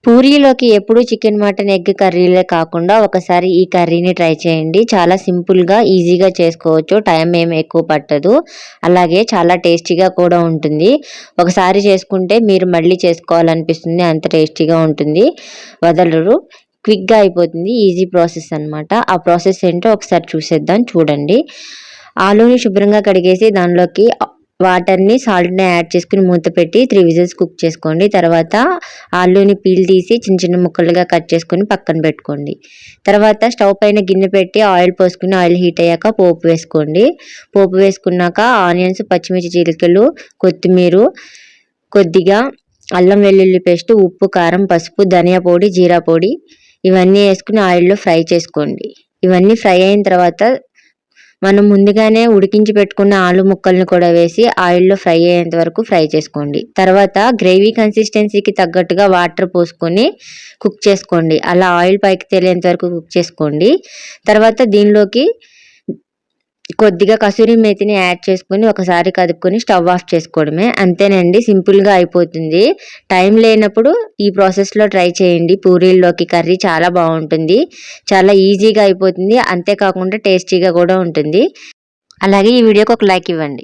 పూరీలోకి ఎప్పుడు chicken mutton egg కర్రీలే కాకుండా ఒకసారి ఈ కర్రీని ట్రై చేయండి. చాలా సింపుల్గా ఈజీగా చేసుకోవచ్చు. టైం ఏమి ఎక్కువ పట్టదు. అలాగే చాలా టేస్టీగా కూడా ఉంటుంది. ఒకసారి చేసుకుంటే మీరు మళ్ళీ చేసుకోవాలనిపిస్తుంది. అంత టేస్టీగా ఉంటుంది. వదలరు. క్విక్గా అయిపోతుంది. ఈజీ ప్రాసెస్ అనమాట. ఆ ప్రాసెస్ ఏంటో ఒకసారి చూసేద్దాం. చూడండి. ఆలూని శుభ్రంగా కడిగేసి దానిలోకి వాటర్ని సాల్ట్ని యాడ్ చేసుకుని మూత పెట్టి 3 విజిల్స్ కుక్ చేసుకోండి. తర్వాత ఆలూని పీల్ తీసి చిన్న చిన్న ముక్కలుగా కట్ చేసుకుని పక్కన పెట్టుకోండి. తర్వాత స్టవ్ పైన గిన్నె పెట్టి ఆయిల్ పోసుకుని ఆయిల్ హీట్ అయ్యాక పోపు వేసుకోండి. పోపు వేసుకున్నాక ఆనియన్స్, పచ్చిమిర్చి చీలికలు, కొత్తిమీర, కొద్దిగా అల్లం వెల్లుల్లి పేస్ట్, ఉప్పు, కారం, పసుపు, ధనియా పొడి, జీరా పొడి ఇవన్నీ వేసుకుని ఆయిల్లో ఫ్రై చేసుకోండి. ఇవన్నీ ఫ్రై అయిన తర్వాత మనం ముందుగానే ఉడికించి పెట్టుకున్న ఆలు ముక్కల్ని కూడా వేసి ఆయిల్లో ఫ్రై అయ్యేంత వరకు ఫ్రై చేసుకోండి. తర్వాత గ్రేవీ కన్సిస్టెన్సీకి తగ్గట్టుగా వాటర్ పోసుకొని కుక్ చేసుకోండి. అలా ఆయిల్ పైకి తేలేంత వరకు కుక్ చేసుకోండి. తర్వాత దీనిలోకి కొద్దిగా కసూరి మేతిని యాడ్ చేసుకుని ఒకసారి కదుపుకొని స్టవ్ ఆఫ్ చేసుకోవడమే. అంతేనండి, సింపుల్గా అయిపోతుంది. టైం లేనప్పుడు ఈ ప్రాసెస్లో ట్రై చేయండి. పూరీల్లోకి కర్రీ చాలా బాగుంటుంది. చాలా ఈజీగా అయిపోతుంది. అంతేకాకుండా టేస్టీగా కూడా ఉంటుంది. అలాగే ఈ వీడియోకి ఒక లైక్ ఇవ్వండి.